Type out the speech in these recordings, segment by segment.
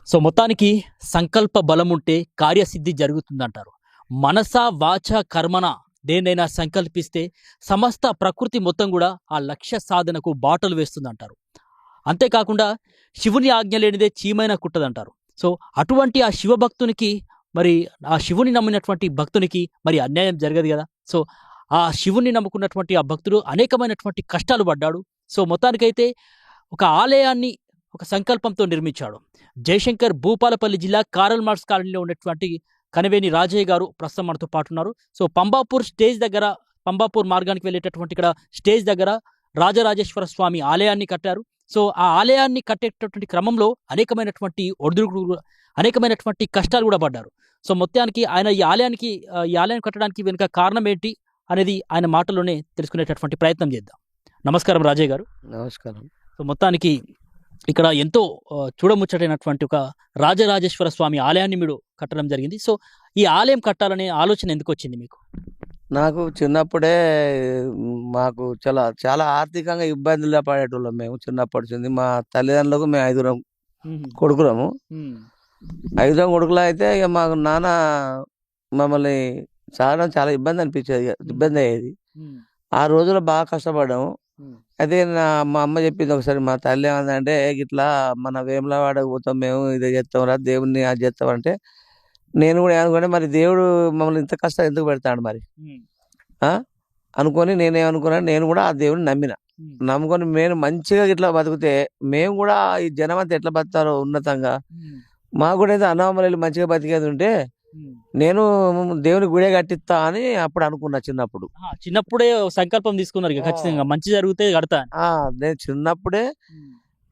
So మొత్తానికి సంకల్ప బలం ఉంటే కార్యసిద్ధి జరుగుతుందంటారు. మనస వాచ కర్మన దేన్నైనా సంకల్పిస్తే సమస్త ప్రకృతి మొత్తం కూడా ఆ లక్ష్య సాధనకు బాటలు వేస్తుందంటారు. అంతేకాకుండా శివుని ఆజ్ఞ లేనిదే చీమైనా కుట్టదంటారు. సో అటువంటి ఆ శివభక్తునికి మరి ఆ శివుని నమ్మినటువంటి భక్తునికి మరి అన్యాయం జరగదు కదా. సో ఆ శివుని నమ్ముకున్నటువంటి ఆ భక్తుడు అనేకమైనటువంటి కష్టాలు పడ్డాడు. సో మొత్తానికైతే ఒక ఆలయాన్ని ఒక సంకల్పంతో నిర్మించాడు. జయశంకర్ భూపాలపల్లి జిల్లా కారల్ మార్క్స్ కాలనీలో ఉన్నటువంటి కనవేని రాజయ్య గారు ప్రస్తుతం మనతో పాటు ఉన్నారు. సో పంబాపూర్ స్టేజ్ దగ్గర, పంబాపూర్ మార్గానికి వెళ్ళేటటువంటి ఇక్కడ స్టేజ్ దగ్గర రాజరాజేశ్వర స్వామి ఆలయాన్ని కట్టారు. సో ఆ ఆలయాన్ని కట్టేటటువంటి క్రమంలో అనేకమైనటువంటి ఒడిదుడుకులు, అనేకమైనటువంటి కష్టాలు కూడా పడ్డారు. సో మొత్తానికి ఆయన ఈ ఆలయాన్ని కట్టడానికి వెనుక కారణం ఏంటి అనేది ఆయన మాటల్లోనే తెలుసుకునేటటువంటి ప్రయత్నం చేద్దాం. నమస్కారం రాజయ్య గారు. నమస్కారం. సో మొత్తానికి ఇక్కడ ఎంతో చూడముచ్చటైనటువంటి ఒక రాజరాజేశ్వర స్వామి ఆలయాన్ని మీరు కట్టడం జరిగింది. సో ఈ ఆలయం కట్టాలనే ఆలోచన ఎందుకు వచ్చింది మీకు? నాకు చిన్నప్పుడే మాకు చాలా చాలా ఆర్థికంగా ఇబ్బందులు పడేటోళ్ళం. మేము చిన్నప్పటి నుంచి మా తల్లిదండ్రులకు మేము 5 కొడుకులము. 5 కొడుకులు అయితే ఇక మాకు నాన్న మమ్మల్ని చాలా చాలా ఇబ్బంది అనిపించేది, ఇబ్బంది అయ్యేది. ఆ రోజుల్లో బాగా కష్టపడ్డాము. అయితే మా అమ్మ చెప్పింది ఒకసారి, మా తల్లి ఏమందంటే, ఇట్లా మన వేములవాడకు పోతాం మేము, ఇదే చేస్తాం రా దేవుడిని అది చేస్తాం అంటే, నేను కూడా ఏమనుకుంటే మరి దేవుడు మమ్మల్ని ఇంత కష్టం ఎందుకు పెడతాడు మరి అనుకొని నేనేమనుకున్నాను, నేను కూడా ఆ దేవుడిని నమ్ముకొని నేను మంచిగా ఇట్లా బతికితే మేము కూడా ఈ జనం అంతా ఎట్లా బతారో ఉన్నతంగా మాకు కూడా అయితే అన్నమ్మలు మంచిగా బతికేది ఉంటే నేను దేవుని గుడే కట్టిస్తా అని అప్పుడు అనుకున్నా. చిన్నప్పుడే సంకల్పం తీసుకున్నారు ఖచ్చితంగా మంచి జరిగితే కడతా. నేను చిన్నప్పుడే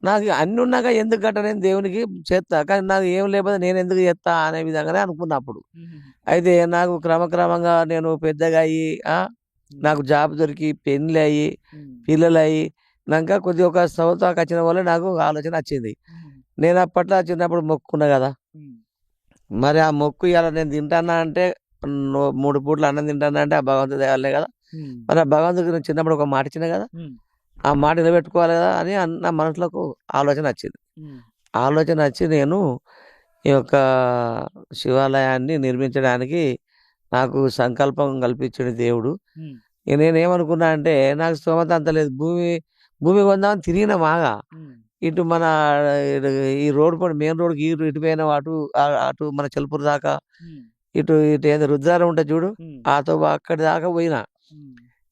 నాకు అన్ని ఉన్నాక ఎందుకు కట్టనేది దేవునికి చేస్తా, కానీ నాకు ఏం లేకపోతే నేను ఎందుకు చేస్తా అనే విధంగానే అనుకున్నప్పుడు. అయితే నాకు క్రమక్రమంగా నేను పెద్దగా అయ్యి నాకు జాబ్ దొరికి పెళ్ళి అయ్యి పిల్లలు అయ్యి నాక కొద్దిగా ఒక సంవత్సరానికి వచ్చిన వల్ల నాకు ఆలోచన వచ్చింది. నేను అప్పట్లో చిన్నప్పుడు మొక్కుకున్నా కదా, మరి ఆ మొక్కు ఇలా నేను తింటానా అంటే 3 పూట్ల అన్నం తింటానా అంటే ఆ భగవంతుడు దేవాలనే కదా. మరి ఆ భగవంతుడికి నేను చిన్నప్పుడు ఒక మాట ఇచ్చిన కదా, ఆ మాట నిలబెట్టుకోవాలి కదా అని నా మనసులోకి ఆలోచన వచ్చి నేను ఈ యొక్క శివాలయాన్ని నిర్మించడానికి నాకు సంకల్పం కల్పించిన దేవుడు. నేనేమనుకున్నా అంటే, నాకు స్తోమత అంత లేదు, భూమి కొందామని తిరిగిన మాగా ఇటు మన ఈ రోడ్ పడి మెయిన్ రోడ్కి ఇటు పోయినా అటు మన చెల్పూరు దాకా ఇటు ఏదో రుద్రారం ఉంటుంది చూడు, ఆతో అక్కడి దాకా పోయినా.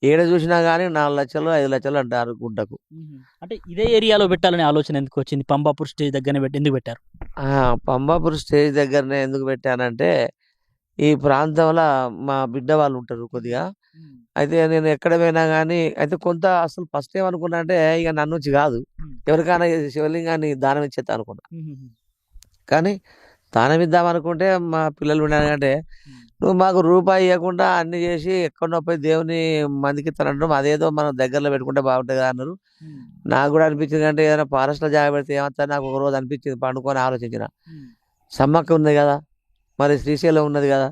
ఏడ చూసినా కానీ 4 లక్షలు 5 లక్షలు అంటారు గుంటకు. అంటే ఇదే ఏరియాలో పెట్టాలనే ఆలోచన ఎందుకు వచ్చింది? పంబాపూర్ స్టేజ్ దగ్గరనే ఎందుకు పెట్టారు? పంబాపూర్ స్టేజ్ దగ్గరనే ఎందుకు పెట్టానంటే, ఈ ప్రాంతంలో మా బిడ్డ వాళ్ళు ఉంటారు కొద్దిగా. అయితే నేను ఎక్కడ పోయినా కానీ అయితే కొంత అసలు ఫస్ట్ ఏమనుకున్నా అంటే, ఇక నన్ను నుంచి కాదు ఎవరికైనా శివలింగాన్ని దానం ఇచ్చేస్తా అనుకున్నా. కానీ దానం ఇద్దాం అనుకుంటే మా పిల్లలు ఉన్నారంటే, నువ్వు మాకు రూపాయి ఇవ్వకుండా అన్ని చేసి ఎక్కడో పోయి దేవుని మందికి ఇస్తానంటారు, అదేదో మనం దగ్గరలో పెట్టుకుంటే బాగుంటుంది కదా అన్నారు. నాకు కూడా అనిపించింది, అంటే ఏదైనా ఫారెస్ట్లో జాగా పెడితే ఏమవుతా నాకు ఒక రోజు అనిపించింది. పండుకొని ఆలోచించిన, సమ్మక్క ఉంది కదా, మరి శ్రీశైలం ఉన్నది కదా,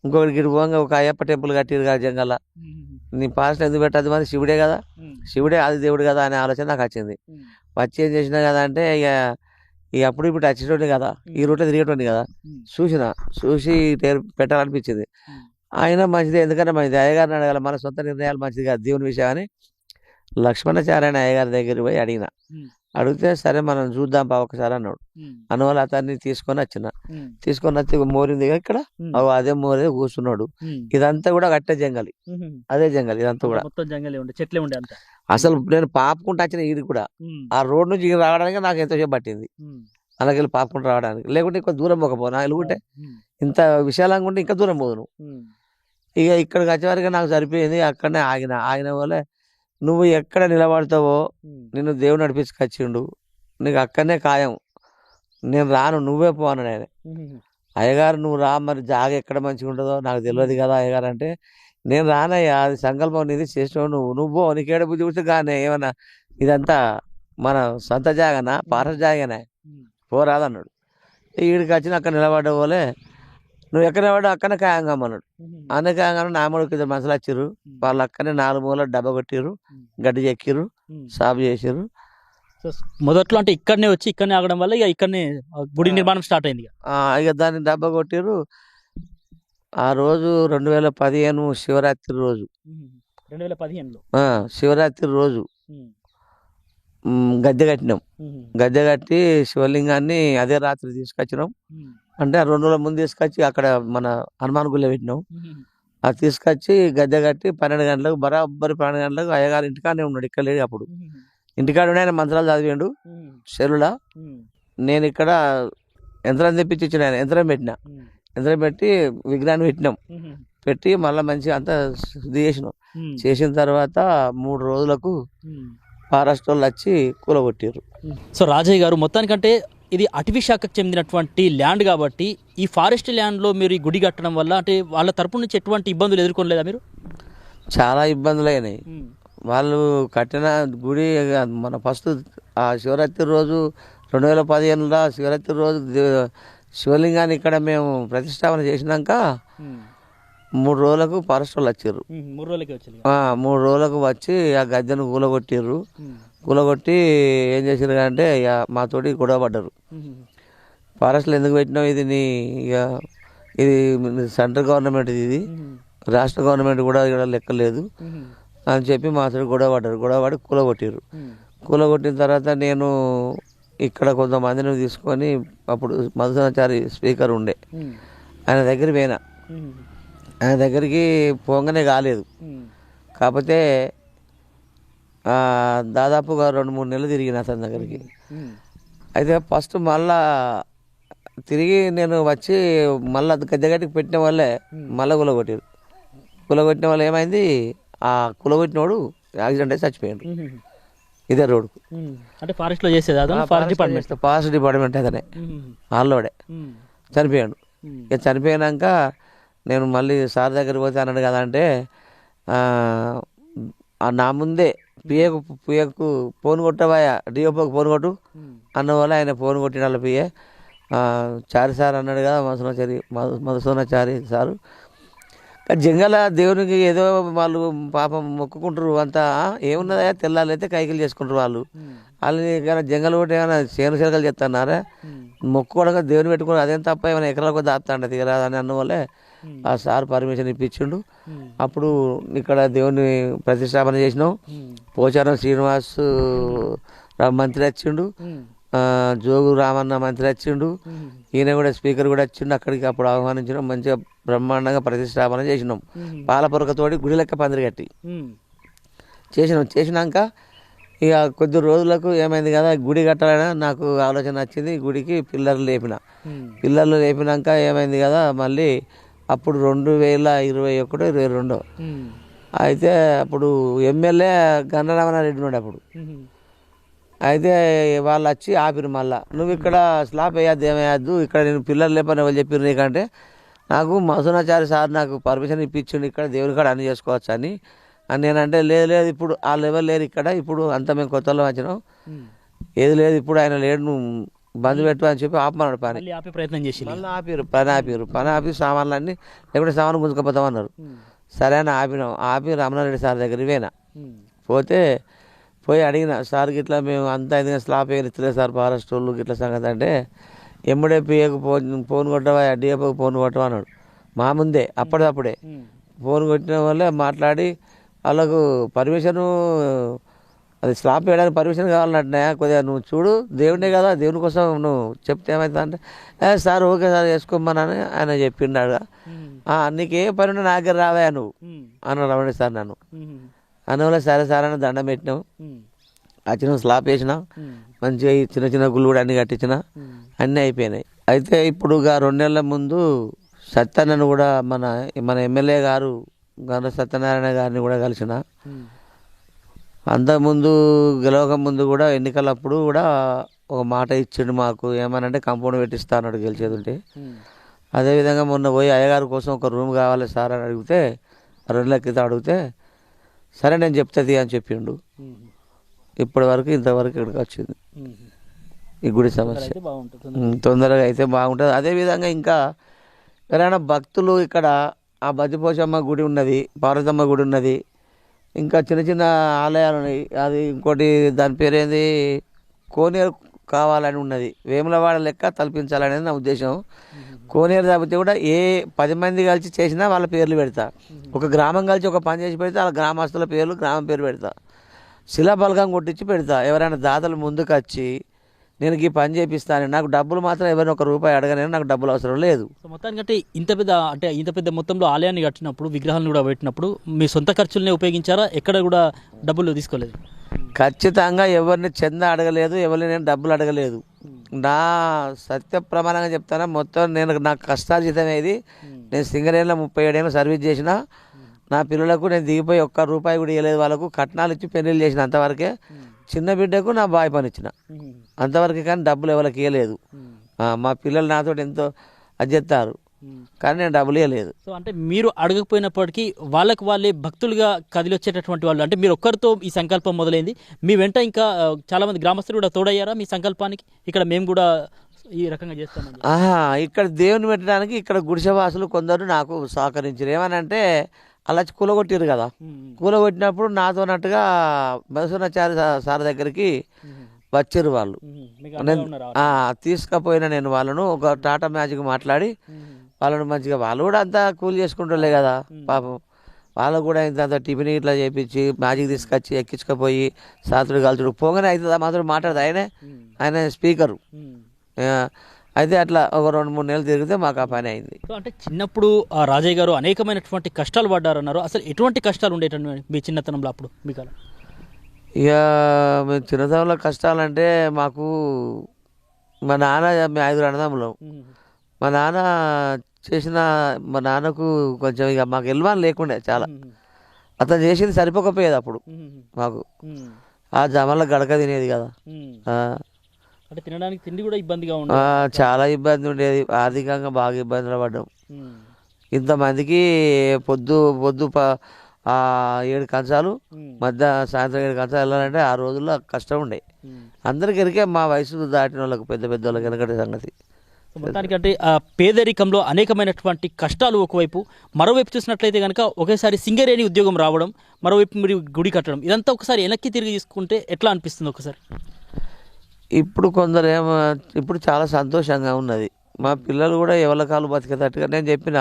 ఇంకొకటి గిడి పోగా ఒక అయ్యప్ప టెంపుల్ కట్టిరు కదా జంగల్ల, నీ ఫారెస్ట్ ఎందుకు పెట్టదు, మరి శివుడే కదా, శివుడే అది దేవుడు కదా అనే ఆలోచన నాకు వచ్చింది. వచ్చి ఏం చేసినా కదా అంటే, ఇక అప్పుడు ఇప్పుడు వచ్చేటోండి కదా, ఈ రూట్లో తిరిగేటోండి కదా, చూసి పెట్టాలనిపించింది. ఆయన మంచిది, ఎందుకంటే మంచిది అయ్యగారిని అడగాలి, మన సొంత నిర్ణయాలు మంచిది కాదు దేవుని విషయం అని లక్ష్మణాచార్య అయ్యగారి దగ్గరికి పోయి అడిగితే సరే మనం చూద్దాం ఒకసారి అన్నాడు. అన్నవాళ్ళు అతన్ని తీసుకొని వచ్చి మోరింది ఇక్కడ, అదే మోరే కూర్చున్నాడు. ఇదంతా కూడా కట్టే జంగలి, అదే జంగలి, ఇదంతా కూడా చెట్లే ఉండే. అసలు నేను పాపుకుంటూ వచ్చిన ఇది కూడా ఆ రోడ్ నుంచి రావడానికి నాకు ఎంతసేపు పట్టింది, అలాగే పాపుకుంటూ రావడానికి. లేకుంటే ఇంకా దూరం పోకపోనా, వెళ్ళుకుంటే ఇంత విశాలంగా ఉంటే ఇంకా దూరం పోదును. ఇక ఇక్కడికి వచ్చేవారికి నాకు సరిపోయింది. అక్కడనే ఆగిన వల్ల, నువ్వు ఎక్కడ నిలబడతావో నిన్ను దేవుడు నడిపించుకొచ్చిండు, నీకు అక్కడనే ఖాయం, నేను రాను, నువ్వే పో అన్నాడు ఆయన. అయ్యగారు నువ్వు రా, మరి జాగ ఎక్కడ మంచిగా ఉంటుందో నాకు తెలియదు కదా అయ్యగారు అంటే, నేను రానయ్యా, అది సంకల్పం నీది, చేసినావు నువ్వు పో, నీకేడ బుద్ధి కూర్చో కానీ ఏమన్నా ఇదంతా మన సొంత జాగనా పారస్ జాగానే, పోరాదన్నాడు. ఈడికి వచ్చిన అక్కడ నిలబడ్డ పోలే, నువ్వు ఎక్కడ నిలబడ్డా అక్కడనే ఖాయంగా అన్నాడు. అన్న ఖాయంగా నామూడికి 2 మనుషులు వచ్చిర్రు, వాళ్ళు అక్కడనే 4 మూలలు డబ్బ కొట్టిర్రు, గడ్డి చెక్కిర్రు, సాపు చేసిర్రు. సో మొదట్లో అంటే ఇక్కడనే వచ్చి ఇక్కడనే ఆగడం వల్ల ఇక ఇక్కడనే గుడి నిర్మాణం స్టార్ట్ అయింది ఇక. ఇక దాన్ని డబ్బా కొట్టిర్రు. ఆ రోజు 2015 శివరాత్రి రోజు. 2015లో. శివరాత్రి రోజు గద్దె కట్టినాం. గద్దె కట్టి శివలింగాన్ని అదే రాత్రి తీసుకొచ్చినాం. అంటే 2 రోజుల ముందు తీసుకొచ్చి అక్కడ మన హనుమాన్ గుళ్ళో పెట్టినాం. అది తీసుకొచ్చి గద్దె కట్టి 12 గంటలకు బరాబరి 12 గంటలకు అయ్యగారు ఇంటికాడనే ఉన్నాడు, ఇక్కడ లేడు. అప్పుడు ఇంటికాడ ఉండి ఆయన మంత్రాలు చదివిండు చెరువులా. నేను ఇక్కడ యంత్రం తెప్పించి ఇచ్చిన, ఆయన యంత్రం పెట్టిన. యంత్రం పెట్టి విగ్రహాన్ని పెట్టినాం. పెట్టి మళ్ళీ మంచిగా అంతా శుద్ధి చేసినాం. చేసిన తర్వాత 3 రోజులకు ఫారెస్ట్ వాళ్ళు వచ్చి కూలగొట్టారు. సో రాజయ్య గారు, మొత్తానికంటే ఇది అటవీ శాఖకు చెందినటువంటి ల్యాండ్ కాబట్టి ఈ ఫారెస్ట్ ల్యాండ్లో మీరు ఈ గుడి కట్టడం వల్ల అంటే వాళ్ళ తరపు నుంచి ఎటువంటి ఇబ్బందులు ఎదుర్కొనలేదా మీరు? చాలా ఇబ్బందులు అయినాయి. వాళ్ళు కట్టిన గుడి మన ఫస్ట్ ఆ శివరాత్రి రోజు 2015లో శివరాత్రి రోజు శివలింగాన్ని ఇక్కడ మేము ప్రతిష్టాపన చేసినాక 3 రోజులకు ఫారెస్ట్ వాళ్ళు వచ్చారు. 3 రోజులకు వచ్చి ఆ గద్దెను కూలగొట్టిర్రు. కూలగొట్టి ఏం చేసారు అంటే ఇక మాతోటి గొడవ పడ్డారు. ఫారెస్ట్లో ఎందుకు పెట్టినావు, ఇది నీ ఇక ఇది సెంట్రల్ గవర్నమెంట్, ఇది రాష్ట్ర గవర్నమెంట్ కూడా ఇక్కడ లెక్కలేదు అని చెప్పి మాతోటి గొడవ పడ్డారు. గొడవ పడి కూలగొట్టిర్రు. కూలగొట్టిన తర్వాత నేను ఇక్కడ కొంతమందిని తీసుకొని, అప్పుడు మధుసూదనాచారి స్పీకర్ ఉండే, ఆయన దగ్గర పోయినా. ఆయన దగ్గరికి పోగానే కాలేదు. కాకపోతే దాదాపుగా 2-3 నెలలు తిరిగిన అతని దగ్గరికి. అయితే ఫస్ట్ మళ్ళా తిరిగి నేను వచ్చి మళ్ళీ గద్దెగట్టికి పెట్టిన వాళ్ళే మళ్ళీ కులగొట్టారు. కులగొట్టిన వాళ్ళు ఏమైంది, ఆ కులగొట్టినోడు యాక్సిడెంట్ అయితే చచ్చిపోయాడు ఇదే రోడ్డుకు. అంటే ఫారెస్ట్లో చేసేది ఫారెస్ట్ డిపార్ట్మెంట్ అతనే, వాళ్ళోడే చనిపోయాడు. ఇక చనిపోయాక నేను మళ్ళీ సార్ దగ్గరికి పోతే అన్నాడు కదా అంటే నా ముందే పిఏకు ఫోన్ కొట్టవా, డిఓపోకి ఫోన్ కొట్టు అన్న వల్ల ఆయన ఫోన్ కొట్టిన వాళ్ళ పిఏ చారి సార్ అన్నాడు కదా, మధుసూదనాచారి సారు. జంగల దేవునికి ఏదో వాళ్ళు పాపం మొక్కుకుంటారు, అంతా ఏమున్నదా తెల్లాలైతే కైకిలు చేసుకుంటారు వాళ్ళు. వాళ్ళని కానీ జంగలు ఒకటి ఏమైనా చేను శిలకలు చెప్తున్నారా, మొక్కుకోవడంగా దేవుని పెట్టుకుని అదేం తప్ప ఏమైనా ఎకరాలకు దాపుతాండ తీరాదని అన్న వల్లే ఆ సార్ పర్మిషన్ ఇప్పించిండు. అప్పుడు ఇక్కడ దేవుని ప్రతిష్టాపన చేసినాం. పోచారం శ్రీనివాస్ మంత్రి వచ్చిండు, జోగు రామన్న మంత్రి వచ్చిండు, ఈయన కూడా స్పీకర్ కూడా వచ్చిండు. అక్కడికి అప్పుడు ఆహ్వానించినాం. మంచిగా బ్రహ్మాండంగా ప్రతిష్టాపన చేసినాం. పాలపొరకతోటి గుడి లెక్క పందిరి కట్టి చేసినాక ఇక కొద్ది రోజులకు ఏమైంది కదా, గుడి కట్టాలని నాకు ఆలోచన వచ్చింది. గుడికి పిల్లర్లు లేపినాక ఏమైంది కదా, మళ్ళీ అప్పుడు 2021, 2022 అయితే అప్పుడు ఎమ్మెల్యే గన్నరామనారెడ్డి ఉన్నాడు అప్పుడు. అయితే వాళ్ళు వచ్చి ఆపిరు. మళ్ళా నువ్వు ఇక్కడ స్లాబ్ వేయద్దు, ఏమేయద్దు, ఇక్కడ నేను పిల్లలు లేపని ఎవరు చెప్పారు నీకంటే, నాకు మధుసూదనాచారి సార్ నాకు పర్మిషన్ ఇప్పించిండు ఇక్కడ దేవుని కాడ అన్ని చేసుకోవచ్చు అని నేనంటే, లేదు ఇప్పుడు ఆ లెవెల్ లేరు ఇక్కడ, ఇప్పుడు అంతా మేము కొత్తలో వచ్చినాం, ఏది లేదు ఇప్పుడు ఆయన లేడు, నువ్వు బంద్ పెట్టు అని చెప్పి ఆపమన్నాడు. పని ప్రయత్నం చేసి పని ఆపి సామాన్లన్నీ లేకుంటే సామాను గుంజుకపోతామన్నారు. సరే అని ఆపి రమణారెడ్డి సార్ దగ్గరికి పోయి అడిగిన, సార్కి ఇట్లా మేము అంతా అయింది స్లాబ్ వేయనిస్తలేదు సార్ ఫారెస్ట్ వాళ్ళు ఇట్లా సంగతి అంటే, ఎమ్మడే పిఏకు ఫోన్ కొట్టవా, డిఏపోకి ఫోన్ కొట్టవా అన్నాడు. మా ముందే అప్పటిదప్పుడే ఫోన్ కొట్టిన వల్లే మాట్లాడి వాళ్ళకు పర్మిషను, అది స్లాబ్ వేయడానికి పర్మిషన్ కావాలన్నట్టు, కొద్దిగా నువ్వు చూడు దేవుడే కదా, దేవుని కోసం నువ్వు చెప్తే ఏమవుతుంది అంటే, సార్ ఓకే సార్ చేసుకోమని ఆయన చెప్పిండాడు. నీకు ఏ పని ఉన్నా నా దగ్గర రావా నువ్వు అన్నాడు రమణ సార్ నన్ను. అందువల్ల సరే సార్ అని దండం పెట్టినాం. వచ్చినాం, స్లాబ్ వేసినాం, మంచిగా చిన్న చిన్న గుళ్ళు కూడా అన్ని కట్టించిన, అన్నీ అయిపోయినాయి. అయితే ఇప్పుడు 2 నెలల ముందు సత్యన్నను కూడా మన ఎమ్మెల్యే గారు గంధ సత్యనారాయణ గారిని కూడా కలిసిన. అంతకుముందు గెలవక ముందు కూడా ఎన్నికలప్పుడు కూడా ఒక మాట ఇచ్చిండు మాకు, ఏమనంటే కాంపౌండ్ పెట్టిస్తా అన్నాడు గెలిచేది ఉంటే. అదేవిధంగా మొన్న పోయి అయ్యగారి కోసం ఒక రూమ్ కావాలి సార్ అని అడిగితే, 2 నెలల క్రితం అడిగితే, సరే నేను చెప్తుంది అని చెప్పిండు. ఇప్పటి వరకు ఇంతవరకు ఇక్కడికి వచ్చింది ఈ గుడి సమస్య. తొందరగా అయితే బాగుంటుంది. అదేవిధంగా ఇంకా ఎవరైనా భక్తులు ఇక్కడ ఆ బద్దిపోచమ్మ గుడి ఉన్నది, పార్వతమ్మ గుడి ఉన్నది, ఇంకా చిన్న చిన్న ఆలయాలు ఉన్నాయి. అది ఇంకోటి దాని పేరేంది కోనేరు కావాలని ఉన్నది, వేములవాడ లెక్క తలపించాలనేది నా ఉద్దేశం. కోనేరు తప్పితే కూడా 10 మంది కలిసి చేసినా వాళ్ళ పేర్లు పెడతా. ఒక గ్రామం కలిసి ఒక పని చేసి పెడితే వాళ్ళ గ్రామస్తుల పేర్లు గ్రామం పేరు పెడతా. శిలాబలగం కొట్టించి పెడతా. ఎవరైనా దాతలు ముందుకు వచ్చి నేను ఈ పని చేపిస్తాను, నాకు డబ్బులు మాత్రం ఎవరైనా ₹1 అడగనని, నాకు డబ్బులు అవసరం లేదు. సో మొత్తానికంటే ఇంత పెద్ద మొత్తంలో ఆలయాన్ని కట్టినప్పుడు, విగ్రహాలను కూడా పెట్టినప్పుడు మీ సొంత ఖర్చులనే ఉపయోగించారా? ఎక్కడ కూడా డబ్బులు తీసుకోలేదు? ఖచ్చితంగా ఎవరిని చందా అడగలేదు, ఎవరిని నేను డబ్బులు అడగలేదు. నా సత్య ప్రమాణంగా చెప్తాను, మొత్తం నాకు కష్టార్జితం ఇది. నేను సింగరేణిలో 37 ఏళ్ళు సర్వీస్ చేసిన. నా పిల్లలకు నేను దిగిపోయి ₹1 కూడా ఇవ్వలేదు. వాళ్ళకు కట్నాలు ఇచ్చి పెళ్లిళ్ళు చేసిన అంతవరకే. చిన్న బిడ్డకు నా బాయ్ పని ఇచ్చిన అంతవరకు, కానీ డబ్బులు ఎవరికి ఇవ్వలేదు. మా పిల్లలు నాతో ఎంతో అది చెప్తారు, కానీ నేను డబ్బులు ఇవ్వలేదు. సో అంటే మీరు అడగకపోయినప్పటికీ వాళ్ళే భక్తులుగా కదిలొచ్చేటటువంటి వాళ్ళు, అంటే మీరు ఒక్కరితో ఈ సంకల్పం మొదలైంది, మీ వెంట ఇంకా చాలా మంది గ్రామస్తులు కూడా తోడయ్యారా మీ సంకల్పానికి? ఇక్కడ మేము కూడా ఈ రకంగా చేస్తామని. ఇక్కడ దేవుని పెట్టడానికి ఇక్కడ గుడిసెవాసులు కొందరు నాకు సహకరించారు. ఏమనంటే అలా కూలగొట్టారు కదా, కూలగొట్టినప్పుడు నాతోనట్టుగా మధుసూనాచార్య సార్ దగ్గరికి వచ్చారు వాళ్ళు. తీసుకుపోయిన నేను వాళ్ళను ఒక టాటా మ్యాజిక్ మాట్లాడి వాళ్ళను మంచిగా, వాళ్ళు కూడా అంతా కూలి చేసుకుంటుండే కదా పాపం, వాళ్ళకు కూడా ఇంత టిఫిన్ ఇట్లా చేయించి మ్యాజిక్ తీసుకొచ్చి ఎక్కించుకపోయి సాతుడు కలుతుడు పోగానే అవుతుందా మాత్రం మాట్లాడదు. ఆయన స్పీకరు. అయితే అట్లా ఒక 2-3 నెలలు తిరిగితే మాకు ఆ పని అయింది. అంటే చిన్నప్పుడు రాజయ్య గారు అనేకమైనటువంటి కష్టాలు పడ్డారన్నారు. అసలు ఎటువంటి కష్టాలు ఉండేటటువంటి మీ చిన్నతనంలో అప్పుడు మీకు? ఇక మేము చిన్నతనంలో కష్టాలంటే మాకు మా నాన్న, మేము 5 అన్నదమ్ములం. మా నాన్న మా నాన్నకు కొంచెం ఇక మాకు ఎల్వాన్ లేకుండే చాలా. అతను చేసింది సరిపోకపోయేది అప్పుడు మాకు. ఆ జమల గడక తినేది కదా, అంటే తినడానికి తిండి కూడా ఇబ్బందిగా చాలా ఇబ్బంది ఉండేది. ఆర్థికంగా బాగా ఇబ్బందులు పడ్డాం. ఇంతమందికి పొద్దు 7 కంచాలు, సాయంత్రం 7 కంచాలు వెళ్ళాలంటే ఆ రోజుల్లో కష్టం ఉండే. అందరికి ఎరికే మా వయసు దాటిన వాళ్ళకి, పెద్ద వాళ్ళకి వెనకటి సంగతి. మొత్తానికంటే పేదరికంలో అనేకమైనటువంటి కష్టాలు ఒకవైపు, మరోవైపు చూసినట్లయితే కనుక ఒకేసారి సింగరేణి ఉద్యోగం రావడం, మరోవైపు మీరు గుడి కట్టడం, ఇదంతా ఒకసారి వెనక్కి తిరిగి తీసుకుంటే ఎట్లా అనిపిస్తుంది ఒకసారి? ఇప్పుడు ఇప్పుడు చాలా సంతోషంగా ఉన్నది. మా పిల్లలు కూడా ఎవరి కాలు బతికేటట్టుగా. నేను చెప్పిన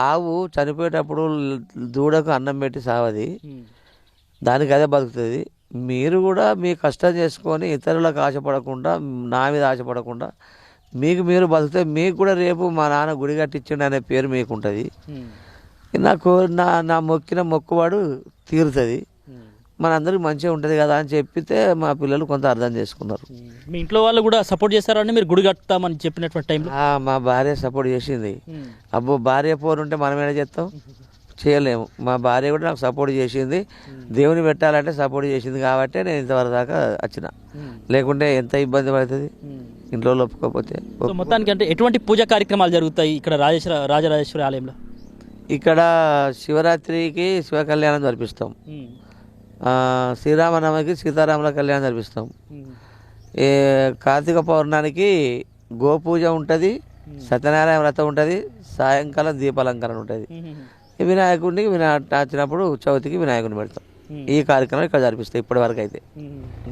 ఆవు చనిపోయేటప్పుడు దూడకు అన్నం పెట్టి సావది, దానికి అదే బతుకుతుంది. మీరు కూడా మీ కష్టం చేసుకొని ఇతరులకు ఆశపడకుండా, నా మీద ఆశపడకుండా మీకు మీరు బతికితే మీకు కూడా రేపు మా నాన్న గుడి కట్టించండి అనే పేరు మీకు ఉంటుంది. నా మొక్కిన మొక్కువాడు తీరుతుంది, మనందరికి మంచిగా ఉంటుంది కదా అని చెప్పితే మా పిల్లలు కొంత అర్థం చేసుకున్నారు. మీ ఇంట్లో వాళ్ళు కూడా సపోర్ట్ చేస్తారని మీరు గుడి కడతామని చెప్పినటువంటి టైంలో? మా భార్య సపోర్ట్ చేసింది. అబ్బో భార్య పోరుంటే మనం ఏమైనా చేస్తాం, చేయలేము. మా భార్య కూడా నాకు సపోర్ట్ చేసింది. దేవుని పెట్టాలంటే సపోర్ట్ చేసింది కాబట్టి నేను ఇంతవరకు దాకా వచ్చిన. లేకుంటే ఎంత ఇబ్బంది పడుతుంది ఇంట్లో ఒప్పుకోకపోతే. మొత్తానికి అంటే ఎటువంటి పూజా కార్యక్రమాలు జరుగుతాయి ఇక్కడ రాజరాజేశ్వరి ఆలయంలో? ఇక్కడ శివరాత్రికి శివ కళ్యాణం జరిపిస్తాం, శ్రీరామనవమికి సీతారాముల కళ్యాణం జరిపిస్తాం, కార్తీక పౌర్ణానికి గోపూజ ఉంటుంది, సత్యనారాయణ వ్రతం ఉంటుంది, సాయంకాలం దీపాలంకరణ ఉంటుంది. వినాయకుడికి వచ్చినప్పుడు చవితికి వినాయకుడిని పెడతాం. ఈ కార్యక్రమం ఇక్కడ జరిపిస్తాయి ఇప్పటి వరకు అయితే.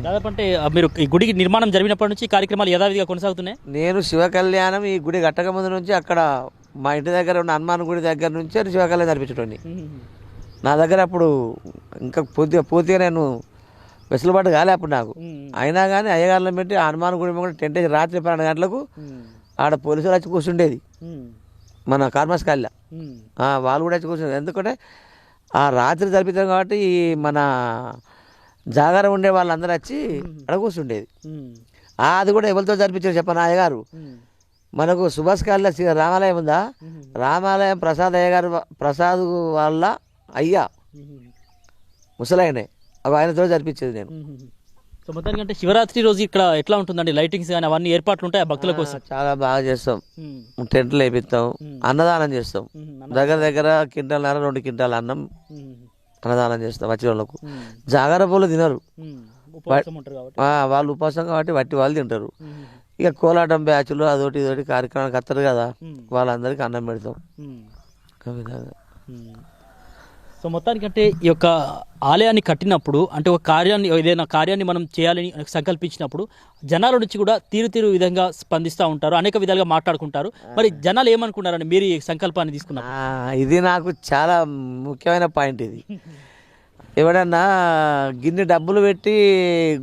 దాదాపు అంటే మీరు ఈ గుడికి నిర్మాణం జరిగినప్పటి నుంచి కార్యక్రమాలు యథావిధిగా కొనసాగుతున్నాయి. నేను శివ కళ్యాణం ఈ గుడి కట్టక ముందు నుంచి అక్కడ మా ఇంటి దగ్గర ఉన్న హనుమాన్ గుడి దగ్గర నుంచే శివ కళ్యాణం జరిపించటండి. నా దగ్గర అప్పుడు ఇంకా పూర్తిగా నేను వెసులుబాటు కాలే అప్పుడు నాకు. అయినా కానీ అయ్యగారులను పెట్టి హనుమాన్ గుడి కూడా టెంట్ వేసి రాత్రి 12 గంటలకు ఆడ పోలీసులు వచ్చి కూర్చుండేది మన కార్మస్ కాళ్ళ. వాళ్ళు కూడా వచ్చి కూర్చుండేది. ఎందుకంటే ఆ రాత్రి జరిపిస్తాం కాబట్టి మన జాగారం ఉండే వాళ్ళందరూ వచ్చి అక్కడ కూర్చుండేది. అది కూడా ఎవరితో జరిపించారు చెప్పన అయ్యగారు? మనకు సుభాష్ కాళ్ళ రామాలయం ఉందా, రామాలయం ప్రసాద్ అయ్యగారు, ప్రసాద్ వాళ్ళ అయ్యా ముసలాయనే, అవి ఆయనతో జరిపించేది నేను. సో మొత్తానికి అంటే శివరాత్రి రోజు ఇక్కడ ఎట్లా ఉంటుందండి? లైటింగ్స్ కానీ అవన్నీ ఏర్పాట్లు ఉంటాయి భక్తుల కోసం? చాలా బాగా చేస్తాం. టెంట్లు వేపిస్తాం, అన్నదానం చేస్తాం. దగ్గర 1.5 క్వింటాల్ 2 క్వింటాల్ అన్నం అన్నదానం చేస్తాం వచ్చిన వాళ్ళకు. జాగార పూలు తినరు వాళ్ళు, ఉపవాసం కాబట్టి వాళ్ళు తింటారు. ఇక కోలాటం బ్యాచ్లు అదొకటి ఇదొకటి కార్యక్రమానికి వస్తారు కదా, వాళ్ళందరికీ అన్నం పెడతాం. సో మొత్తానికంటే ఈ యొక్క ఆలయాన్ని కట్టినప్పుడు అంటే ఒక కార్యాన్ని ఏదైనా కార్యాన్ని మనం చేయాలని సంకల్పించినప్పుడు జనాల నుంచి కూడా తీరు విధంగా స్పందిస్తూ ఉంటారు, అనేక విధాలుగా మాట్లాడుకుంటారు. మరి జనాలు ఏమనుకున్నారని మీరు ఈ సంకల్పాన్ని తీసుకున్నారు? ఇది నాకు చాలా ముఖ్యమైన పాయింట్ ఇది. ఎవడన్నా గిన్ని డబ్బులు పెట్టి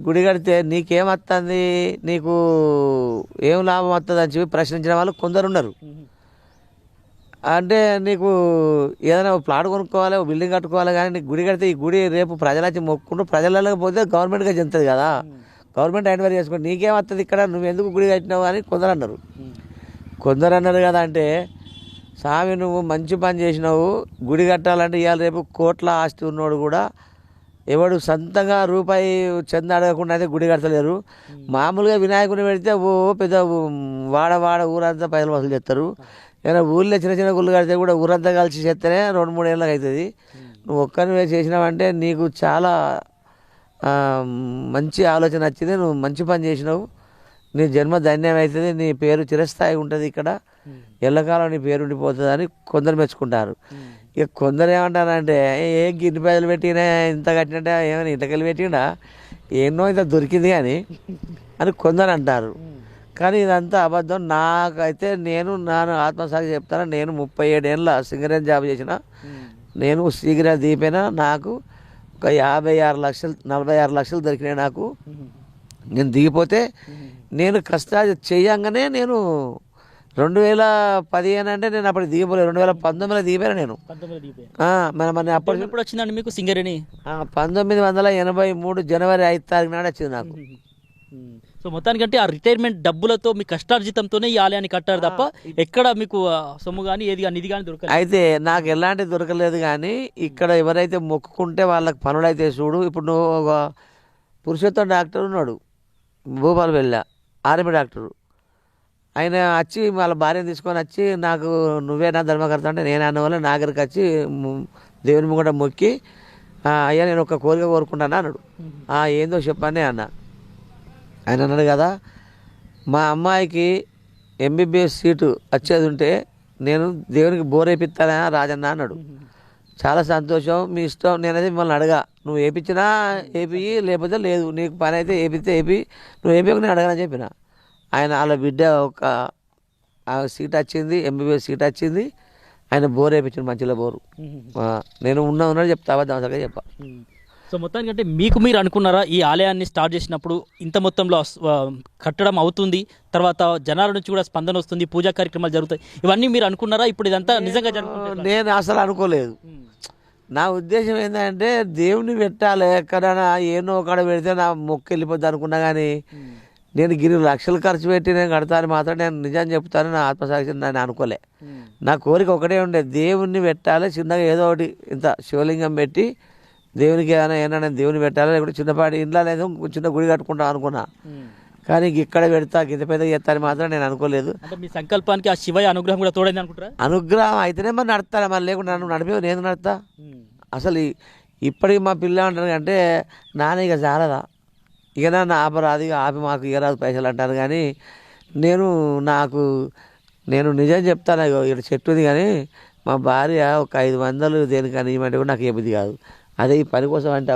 గుడి కడితే నీకేమొస్తుంది, నీకు ఏం లాభం వస్తుంది అని చెప్పి ప్రశ్నించిన వాళ్ళు కొందరు ఉన్నారు. అంటే నీకు ఏదైనా ప్లాట్ కొనుక్కోవాలి, బిల్డింగ్ కట్టుకోవాలి, కానీ నీకు గుడి కడితే ఈ గుడి రేపు ప్రజలకి మొక్కుంటూ ప్రజలకు పోతే గవర్నమెంట్గా చెందుతుంది కదా, గవర్నమెంట్ ఎంక్వైరీ చేసుకోండి, నీకేమవుతుంది ఇక్కడ, నువ్వు ఎందుకు గుడి కట్టినావు అని కొందరు అన్నారు. కొందరు అన్నారు కదా అంటే, స్వామి నువ్వు మంచి పని చేసినావు, గుడి కట్టాలంటే ఇవాళ రేపు కోట్ల ఆస్తి ఉన్నోడు కూడా ఎవడు సొంతంగా రూపాయి చంద అడగకుండా అయితే గుడి కడతలేరు. మామూలుగా వినాయకుని పెడితే ఓ పెద్ద వాడ ఊరంతా పైసలు వసూలు చేస్తారు. ఏదైనా ఊళ్ళో చిన్న గుళ్ళు కడితే కూడా ఊరంతా కలిసి చేస్తేనే 2-3 ఏళ్ళకి అవుతుంది. నువ్వు ఒక్కరివే చేసినావంటే నీకు చాలా మంచి ఆలోచన వచ్చింది, నువ్వు మంచి పని చేసినావు, నీ జన్మ ధన్యం అవుతుంది, నీ పేరు చిరస్థాయి ఉంటుంది, ఇక్కడ ఎల్లకాలం నీ పేరు ఉండిపోతుంది అని కొందరు మెచ్చుకుంటారు. ఇక కొందరు ఏమంటారంటే ఏ గిన్నె పైసలు పెట్టినా ఇంత కట్టినట్టే ఏమైనా ఇంతకెళ్ళి పెట్టినా ఎన్నో ఇంత దొరికింది కానీ అని కొందరు అంటారు. కానీ ఇదంతా అబద్ధం. నాకైతే నేను ఆత్మసాక్షి చెప్తాను, నేను 37 ఏళ్ళ సింగరేణి జాబ్ చేసిన, నేను శీఘ్ర దీపైనా నాకు ఒక 46 లక్షలు దొరికినాయి నాకు. నేను దిగిపోతే నేను కష్టాలు చేయంగానే నేను 2015 అంటే నేను అప్పుడు దిగిపోలేదు, 2019లో దిగిపోయాను నేను. మన అప్పుడు ఎప్పుడు వచ్చిందండి మీకు సింగరేణి? 1983 జనవరి 5 తారీఖు నాడు వచ్చింది నాకు. సో మొత్తానికంటే ఆ రిటైర్మెంట్ డబ్బులతో మీ కష్టార్జితంతోనే ఈ ఆలయాన్ని కట్టారు తప్ప ఎక్కడ మీకు సొమ్ము కానీ ఏది కానీ నిధి కానీ దొరకలేదు. అయితే నాకు ఎలాంటి దొరకలేదు, కానీ ఇక్కడ ఎవరైతే మొక్కుకుంటే వాళ్ళకి పనులు అయితే చూడు. ఇప్పుడు నువ్వు ఒక పురుషోత్తం డాక్టర్ ఉన్నాడు భూపాల్ వెళ్ళ, ఆర్మీ డాక్టరు. ఆయన వచ్చి వాళ్ళ భార్యను తీసుకొని వచ్చి నాకు నువ్వే నా ధర్మకర్త అంటే నేను అన్న వల్ల నా దగ్గరికి వచ్చి దేవుని ముంగట మొక్కి అయ్యా నేను ఒక కోరిక కోరుకుంటాను అన్నాడు. ఏందో చెప్పానే అన్న. ఆయన అన్నాడు కదా, మా అమ్మాయికి MBBS సీటు వచ్చేది ఉంటే నేను దేవునికి బోర్ వేయిస్తానా రాజన్న అన్నాడు. చాలా సంతోషం, మీ ఇష్టం, నేనైతే మిమ్మల్ని అడగా, నువ్వు వేయించినా వేపి లేకపోతే లేదు, నీకు పని అయితే వేపిస్తే వేపి, నువ్వు వేపి నేను అడగనని చెప్పిన. ఆయన వాళ్ళ బిడ్డ ఒక సీట్ వచ్చింది, MBBS సీట్ వచ్చింది, ఆయన బోర్ వేయించింది, మంచిలో బోరు. నేను ఉన్నది చెప్తా, అబద్ధం చెప్పా. సో మొత్తానికంటే మీకు మీరు అనుకున్నారా ఈ ఆలయాన్ని స్టార్ట్ చేసినప్పుడు ఇంత మొత్తంలో కట్టడం అవుతుంది, తర్వాత జనాల నుంచి కూడా స్పందన వస్తుంది, పూజా కార్యక్రమాలు జరుగుతాయి, ఇవన్నీ మీరు అనుకున్నారా? ఇప్పుడు ఇదంతా నిజంగా జరుగుతుంది? నేను అసలు అనుకోలేదు. నా ఉద్దేశం ఏంటంటే దేవుని పెట్టాలి, ఎక్కడైనా ఏనో ఒకడ పెడితే నా మొక్కు వెళ్ళిపోద్ది అనుకున్నా, కానీ నేను గిరి లక్షలు ఖర్చు పెట్టి నేను కడతాను మాత్రం నేను నిజం చెప్తాను, నా ఆత్మసాక్షి నేను అనుకోలే. నా కోరిక ఒకటే ఉండే, దేవుణ్ణి పెట్టాలి, చిన్నగా ఏదో ఒకటి ఇంత శివలింగం పెట్టి దేవునికి ఏమైనా దేవుని పెట్టాలి, లేకపోతే చిన్నపాటి ఇంట్లో లేదు చిన్న గుడి కట్టుకుంటాం అనుకున్నా, కానీ ఇక్కడ పెడతా గింత పెద్దగా చేస్తాను మాత్రం నేను అనుకోలేదు. అంటే మీ సంకల్పానికి ఆ శివయ్య అనుగ్రహం కూడా తోడైంది అనుకుంటారా? అనుగ్రహం అయితేనే మరి నడతాను, మరి లేకుండా నన్ను నడిపే నేను నడుతా. అసలు ఇప్పటికి మా పిల్ల అంటారు అంటే నాన్న ఇక చాలదా, ఇక నన్ను ఆపరాదు, ఇక ఆపి మాకు ఇక పైసలు అంటారు. కానీ నేను నిజం చెప్తాను, ఇక్కడ చెట్టుది, కానీ మా భార్య ఒక 500 దేనికని ఇవ్వమంటే కూడా నాకు ఏ బుద్ధి కాదు. అదే ఈ పని కోసం అంటే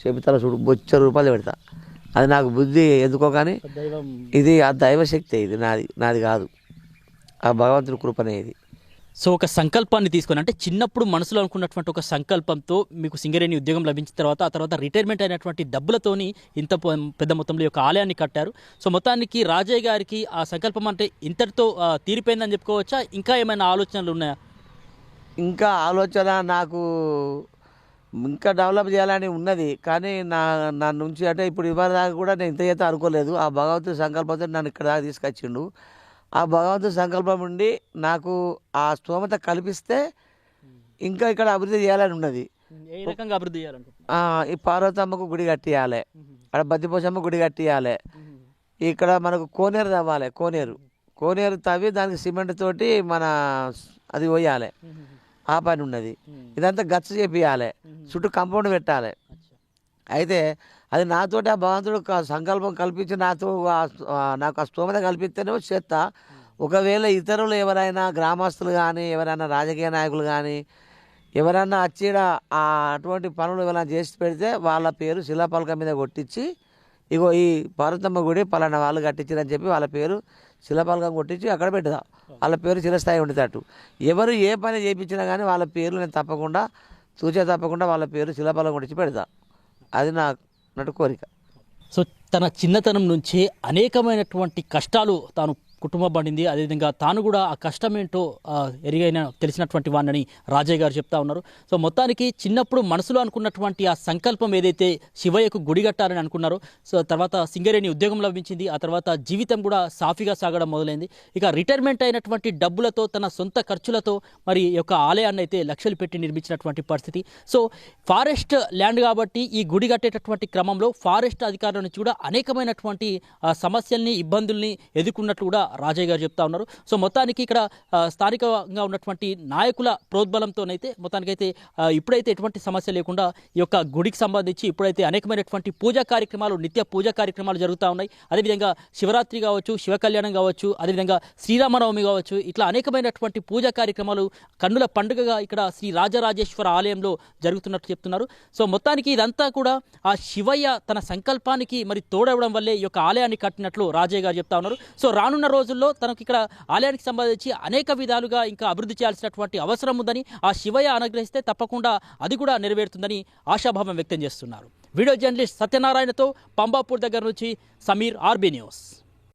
చెబుతాను చూడు, బొచ్చ రూపాయలు పెడతా, అది నాకు బుద్ధి ఎందుకో, కానీ ఇది ఆ దైవశక్తి, ఇది నాది కాదు, ఆ భగవంతుని కృపనే ఇది. సో ఒక సంకల్పాన్ని తీసుకొని, అంటే చిన్నప్పుడు మనసులో అనుకున్నటువంటి ఒక సంకల్పంతో మీకు సింగరేణి ఉద్యోగం లభించిన తర్వాత, ఆ తర్వాత రిటైర్మెంట్ అయినటువంటి డబ్బులతోని ఇంత పెద్ద మొత్తంలో యొక్క ఆలయాన్ని కట్టారు. సో మొత్తానికి రాజయ్య గారికి ఆ సంకల్పం అంటే ఇంతటితో తీరిపోయిందని చెప్పుకోవచ్చా? ఇంకా ఏమైనా ఆలోచనలు ఉన్నాయా? ఇంకా ఆలోచన నాకు ఇంకా డెవలప్ చేయాలని ఉన్నది, కానీ నా నుంచి అంటే ఇప్పుడు ఇవాళ దాకా కూడా నేను ఇంత చేత అనుకోలేదు. ఆ భగవంతుడి సంకల్పంతో నన్ను ఇక్కడ దాకా తీసుకొచ్చిండు. ఆ భగవంతుడి సంకల్పం ఉండి నాకు ఆ స్తోమత కల్పిస్తే ఇంకా ఇక్కడ అభివృద్ధి చేయాలని ఉన్నది. ఏ రకంగా అభివృద్ధి చేయాలనుకుంటున్నా? ఈ పార్వతమ్మకు గుడి కట్టియాలి, అక్కడ బద్దిపోసమ్మ గుడి కట్టియాలి, ఇక్కడ మనకు కోనేరు తవ్వాలి, కోనేరు తవ్వి దానికి సిమెంట్ తోటి అది పోయాలి, ఆ పని ఉన్నది. ఇదంతా గచ్చ చేపియాలి, చుట్టూ కాంపౌండ్ పెట్టాలి. అయితే అది నాతోటి ఆ భగవంతుడు సంకల్పం కల్పించి నాకు ఆ స్తోమత కల్పిస్తేనే చేస్తా. ఒకవేళ ఇతరులు ఎవరైనా గ్రామస్తులు కానీ ఎవరైనా రాజకీయ నాయకులు కానీ ఎవరన్నా వచ్చి అటువంటి పనులు ఏమైనా చేసి పెడితే వాళ్ళ పేరు శిలాపలకం మీద కొట్టించి, ఇగో ఈ పార్వతమ్మ గుడి పలానా వాళ్ళు కట్టించారని చెప్పి వాళ్ళ పేరు శిలాపలకం కొట్టించి అక్కడ పెడతా. వాళ్ళ పేరు చిరస్థాయి ఉండేటట్టు. ఎవరు ఏ పని చేయించినా కానీ వాళ్ళ పేర్లు నేను తప్పకుండా తప్పకుండా వాళ్ళ పేరు శిలాపలకం కొట్టించి పెడతా. అది నటు కోరిక. సో తన చిన్నతనం నుంచే అనేకమైనటువంటి కష్టాలు తాను కుటుంబం పడింది. అదేవిధంగా తాను కూడా ఆ కష్టం ఏంటో ఎరిగైన తెలిసినటువంటి వాడిని రాజయ్య గారు చెప్తా ఉన్నారు. సో మొత్తానికి చిన్నప్పుడు మనసులో అనుకున్నటువంటి ఆ సంకల్పం ఏదైతే శివయ్యకు గుడి కట్టాలని అనుకున్నారో, సో తర్వాత సింగరేణి ఉద్యోగం లభించింది. ఆ తర్వాత జీవితం కూడా సాఫీగా సాగడం మొదలైంది. ఇక రిటైర్మెంట్ అయినటువంటి డబ్బులతో తన సొంత ఖర్చులతో మరి ఈ యొక్క ఆలయాన్ని అయితే లక్షలు పెట్టి నిర్మించినటువంటి పరిస్థితి. సో ఫారెస్ట్ ల్యాండ్ కాబట్టి ఈ గుడి కట్టేటటువంటి క్రమంలో ఫారెస్ట్ అధికారుల నుంచి కూడా అనేకమైనటువంటి సమస్యల్ని ఇబ్బందుల్ని ఎదుర్కొన్నట్లు కూడా రాజయ్య గారు చెప్తా ఉన్నారు. సో మొత్తానికి ఇక్కడ స్థానికంగా ఉన్నటువంటి నాయకుల ప్రోద్బలంతోనైతే మొత్తానికైతే ఇప్పుడైతే ఎటువంటి సమస్య లేకుండా ఈ యొక్క గుడికి సంబంధించి ఇప్పుడైతే అనేకమైనటువంటి పూజా కార్యక్రమాలు, నిత్య పూజా కార్యక్రమాలు జరుగుతూ ఉన్నాయి. అదేవిధంగా శివరాత్రి కావచ్చు, శివ కళ్యాణం కావచ్చు, అదేవిధంగా శ్రీరామనవమి కావచ్చు, ఇట్లా అనేకమైనటువంటి పూజా కార్యక్రమాలు కన్నుల పండుగగా ఇక్కడ శ్రీ రాజరాజేశ్వర ఆలయంలో జరుగుతున్నట్టు చెప్తున్నారు. సో మొత్తానికి ఇదంతా కూడా ఆ శివయ్య తన సంకల్పానికి మరి తోడవడం వల్లే ఈ యొక్క ఆలయాన్ని కట్టినట్లు రాజయ్య గారు చెప్తా ఉన్నారు. సో రానున్న రోజుల్లో తనకు ఇక్కడ ఆలయానికి సంబంధించి అనేక విధాలుగా ఇంకా అభివృద్ధి చేయాల్సినటువంటి అవసరం ఉందని, ఆ శివయ్య అనుగ్రహిస్తే తప్పకుండా అది కూడా నెరవేరుతుందని ఆశాభావం వ్యక్తం చేస్తున్నారు. వీడియో జర్నలిస్ట్ సత్యనారాయణతో పంబాపూర్ దగ్గర నుంచి సమీర్, ఆర్బీ న్యూస్.